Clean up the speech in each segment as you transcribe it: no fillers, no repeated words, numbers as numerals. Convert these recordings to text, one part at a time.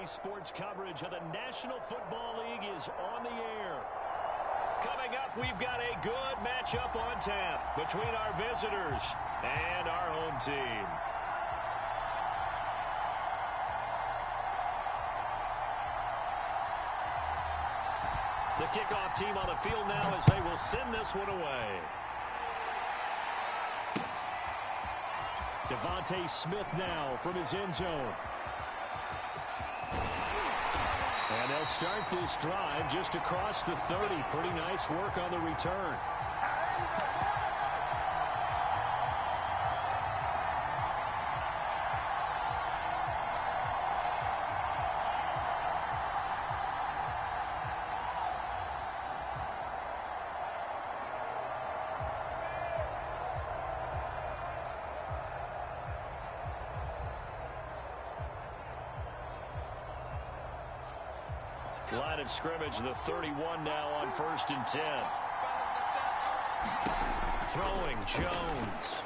Today's sports coverage of the National Football League is on the air. Coming up, we've got a good matchup on tap between our visitors and our home team. The kickoff team on the field now as they will send this one away. Devontae Smith now from his end zone. And they'll start this drive just across the 30. Pretty nice work on the return. Line of scrimmage, the 31 now on 1st and 10. Throwing, Jones.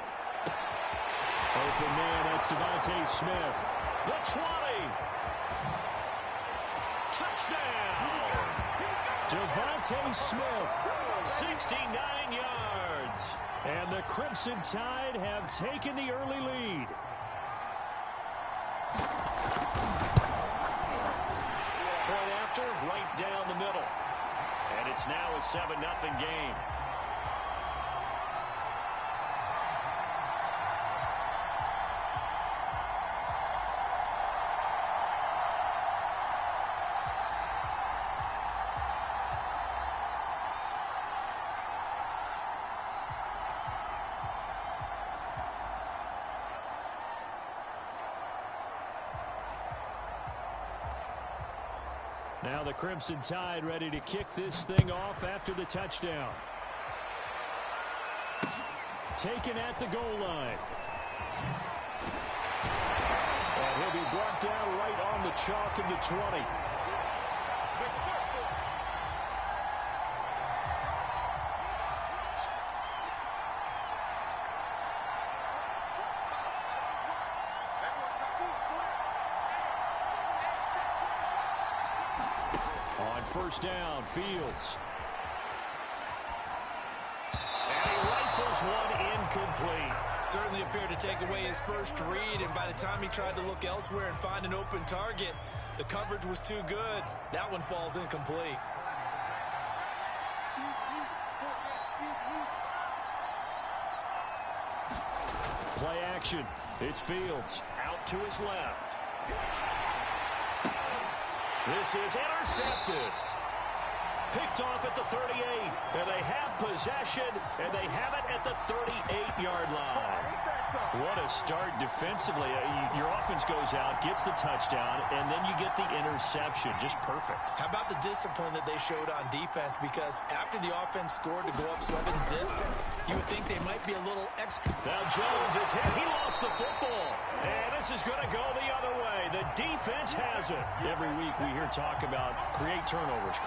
Open man, that's Devontae Smith. The 20. Touchdown! Devontae Smith, 69 yards. And the Crimson Tide have taken the early lead. Right down the middle. And it's now a 7-0 game. Now the Crimson Tide ready to kick this thing off after the touchdown. Taken at the goal line. And he'll be brought down right on the chalk of the 20. First down, Fields. And he rifles one incomplete. Certainly appeared to take away his first read, and by the time he tried to look elsewhere and find an open target, the coverage was too good. That one falls incomplete. Play action. It's Fields out to his left. This is intercepted. Picked off at the 38. And they have possession, and they have it at the 38-yard line. What a start defensively. Your offense goes out, gets the touchdown, and then you get the interception. Just perfect. How about the discipline that they showed on defense? Because after the offense scored to go up 7-zip, you would think they might be a little extra. Now Jones is hit. He lost the football. And this is going to go the other way. The defense has it. Every week we hear talk about create turnovers.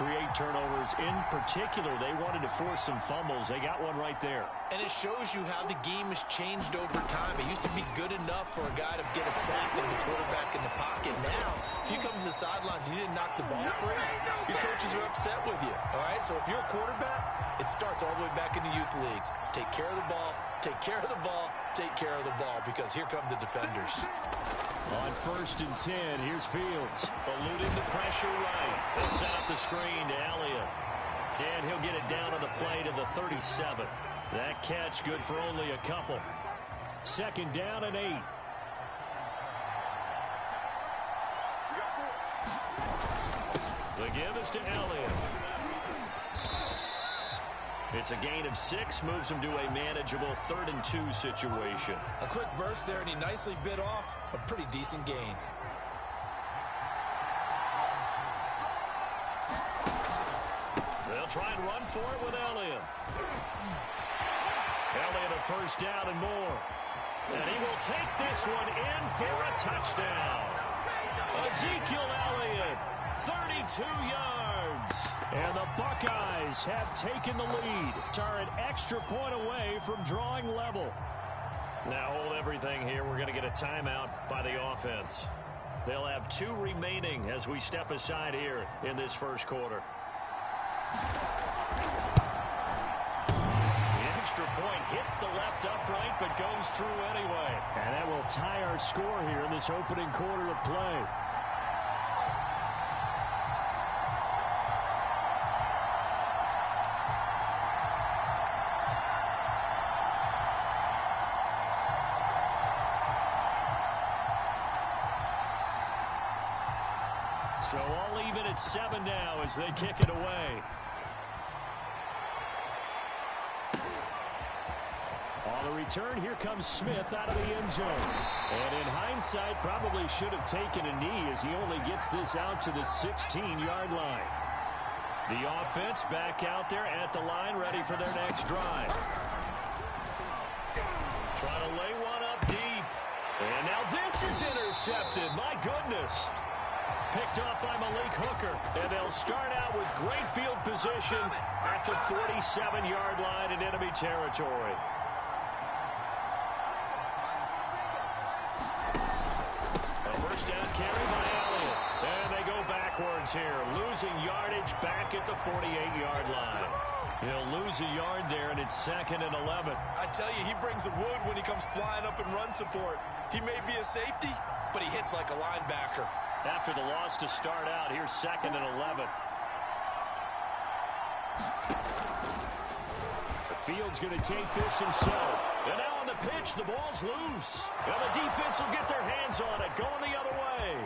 In particular, they wanted to force some fumbles. They got one right there. And it shows you how the game has changed over time. It used to be good enough for a guy to get a sack and the quarterback in the pocket. Now, if you come to the sidelines and you didn't knock the ball free, your coaches are upset with you. All right, so if you're a quarterback, it starts all the way back in the youth leagues. Take care of the ball, take care of the ball, take care of the ball, because here come the defenders. On 1st and 10, here's Fields. Eluding the pressure right. They set up the screen to Elliott. And he'll get it down on the play to the 37. That catch good for only a couple. 2nd down and 8. The give is to Elliott. It's a gain of 6, moves him to a manageable 3rd and 2 situation. A quick burst there, and he nicely bit off a pretty decent gain. They'll try and run for it with Elliott. Elliott a 1st down and more. And he will take this one in for a touchdown. Ezekiel Elliott, 32 yards. And the Buckeyes have taken the lead. Are an extra point away from drawing level. Now hold everything here. We're going to get a timeout by the offense. They'll have 2 remaining as we step aside here in this first quarter. The extra point hits the left upright but goes through anyway. And that will tie our score here in this opening quarter of play. So all even at 7 now as they kick it away. On the return, here comes Smith out of the end zone. And in hindsight, probably should have taken a knee as he only gets this out to the 16-yard line. The offense back out there at the line, ready for their next drive. Trying to lay one up deep. And now this is intercepted. My goodness. Picked off by Malik Hooker, and they'll start out with great field position at the 47-yard line in enemy territory. A first down carry by Elliott, and they go backwards here, losing yardage back at the 48-yard line. He'll lose a yard there, and it's 2nd and 11. I tell you, he brings the wood when he comes flying up in run support. He may be a safety, but he hits like a linebacker. After the loss to start out, here's 2nd and 11. The field's going to take this himself. And now on the pitch, the ball's loose. And the defense will get their hands on it, going the other way.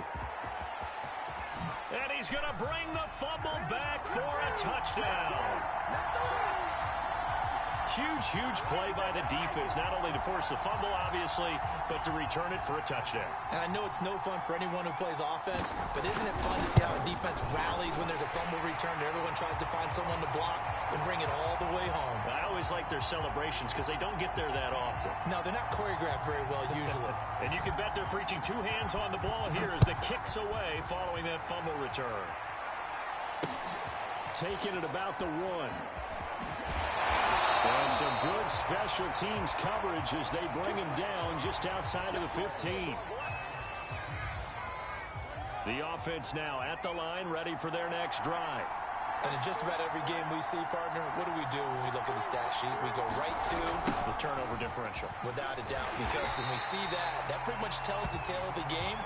And he's going to bring the fumble back for a touchdown. Huge play by the defense, not only to force the fumble, obviously, but to return it for a touchdown. And I know it's no fun for anyone who plays offense, but isn't it fun to see how a defense rallies when there's a fumble return and everyone tries to find someone to block and bring it all the way home? I always like their celebrations because they don't get there that often. No, they're not choreographed very well usually. And you can bet they're preaching 2 hands on the ball here as the kick's away following that fumble return. Taking it about the 1. And some good special teams coverage as they bring him down just outside of the 15. The offense now at the line, ready for their next drive. And in just about every game we see, partner, what do when we look at the stat sheet? We go right to the turnover differential. Without a doubt, because when we see that, that pretty much tells the tale of the game.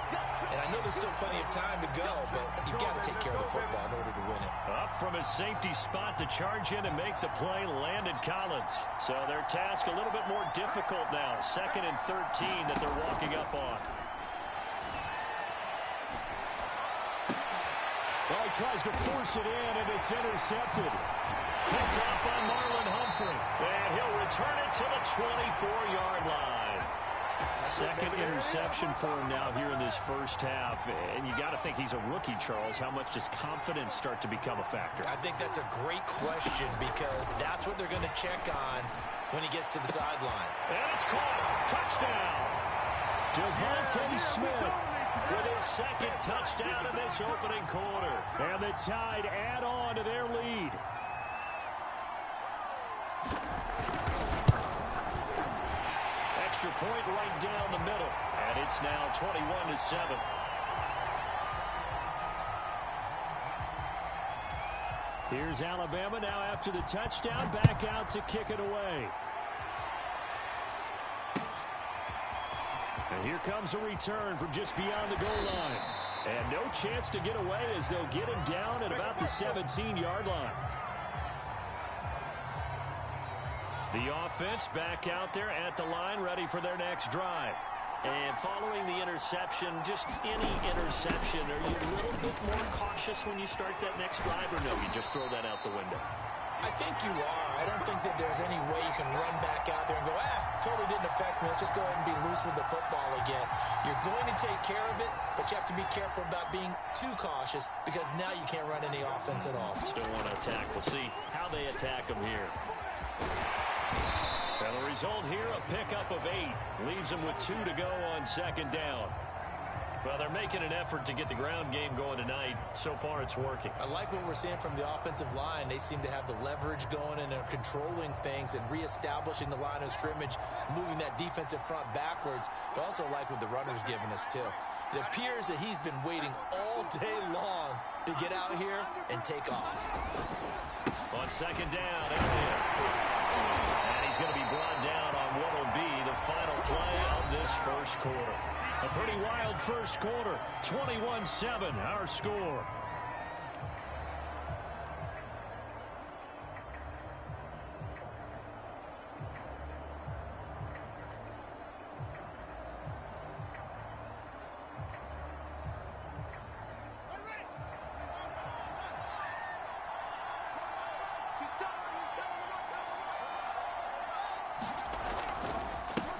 And I know there's still plenty of time to go, but you've got to take care of the football in order to win it. Up from his safety spot to charge in and make the play, Landon Collins. So their task a little bit more difficult now. 2nd and 13 that they're walking up on. Well, he tries to force it in, and it's intercepted. Picked off by Marlon Humphrey. And he'll return it to the 24-yard line. 2nd interception for him now here in this first half. And you got to think he's a rookie, Charles. How much does confidence start to become a factor? I think that's a great question because that's what they're going to check on when he gets to the sideline. And it's caught. Touchdown. Devontae Smith with his 2nd touchdown in this opening quarter. And the Tide add on to their lead. Extra point right down the middle. And it's now 21-7. Here's Alabama now after the touchdown, back out to kick it away. And here comes a return from just beyond the goal line. And no chance to get away as they'll get him down at about the 17-yard line. The offense back out there at the line, ready for their next drive. And following the interception, just any interception, are you a little bit more cautious when you start that next drive, or no, you just throw that out the window? I think you are. I don't think that there's any way you can run back out there and go, totally didn't affect me. Let's just go ahead and be loose with the football again. You're going to take care of it, but you have to be careful about being too cautious because now you can't run any offense at all. Still want to attack. We'll see how they attack them here. And the result here, a pickup of 8. Leaves them with 2 to go on 2nd down. Well, they're making an effort to get the ground game going tonight. So far, it's working. I like what we're seeing from the offensive line. They seem to have the leverage going and are controlling things and reestablishing the line of scrimmage, moving that defensive front backwards. But also like what the runner's giving us, too. It appears that he's been waiting all day long to get out here and take off. On second down, Elliott. And he's going to be brought down on what will be the final play of this first quarter. A pretty wild first quarter. 21-7, our score.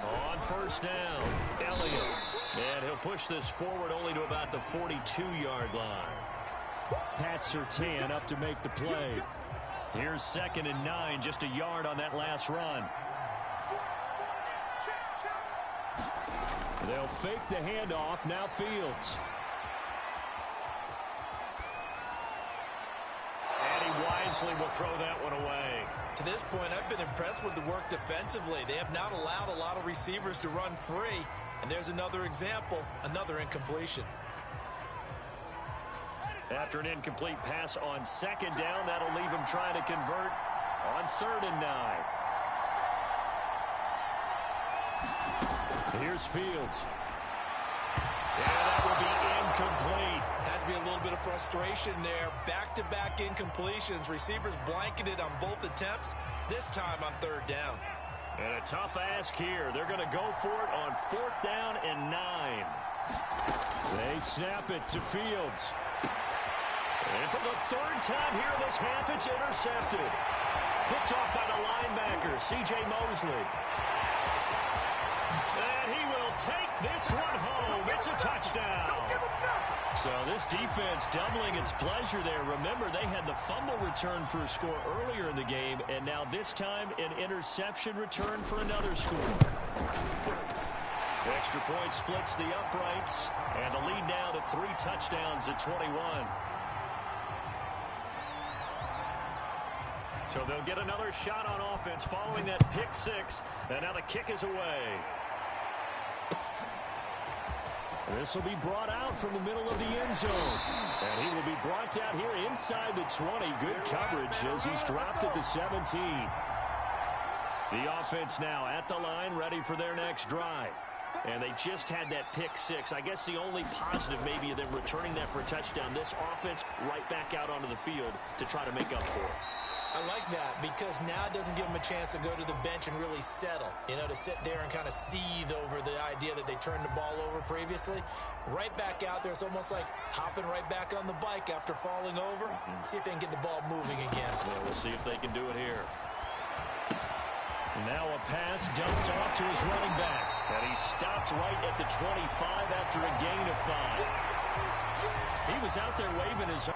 On first down, Elliott. And he'll push this forward only to about the 42-yard line. Pat Surtain up to make the play. Here's 2nd and 9, just a yard on that last run. They'll fake the handoff, now Fields. And he wisely will throw that one away. To this point, I've been impressed with the work defensively. They have not allowed a lot of receivers to run free. And there's another example, another incompletion. After an incomplete pass on 2nd down, that'll leave him trying to convert on 3rd and 9. Here's Fields. And that will be incomplete. Has to be a little bit of frustration there. Back-to-back incompletions. Receivers blanketed on both attempts, this time on 3rd down. And a tough ask here. They're going to go for it on 4th down and 9. They snap it to Fields. And for the 3rd time here in this half, it's intercepted. Picked off by the linebacker, C.J. Mosley. And he will take this one home. It's a touchdown. So this defense doubling its pleasure there. Remember, they had the fumble return for a score earlier in the game, and now this time an interception return for another score. Extra point splits the uprights, and the lead now to 3 touchdowns at 21. So they'll get another shot on offense following that pick 6, and now the kick is away. This will be brought out from the middle of the end zone. And he will be brought down here inside the 20. Good coverage as he's dropped at the 17. The offense now at the line, ready for their next drive. And they just had that pick 6. I guess the only positive maybe of them returning that for a touchdown. This offense right back out onto the field to try to make up for it. I like that because now it doesn't give them a chance to go to the bench and really settle, to sit there and kind of seethe over the idea that they turned the ball over previously. Right back out there, it's almost like hopping right back on the bike after falling over. See if they can get the ball moving again. Yeah, we'll see if they can do it here. Now a pass dumped off to his running back. And he stopped right at the 25 after a gain of 5. He was out there waving his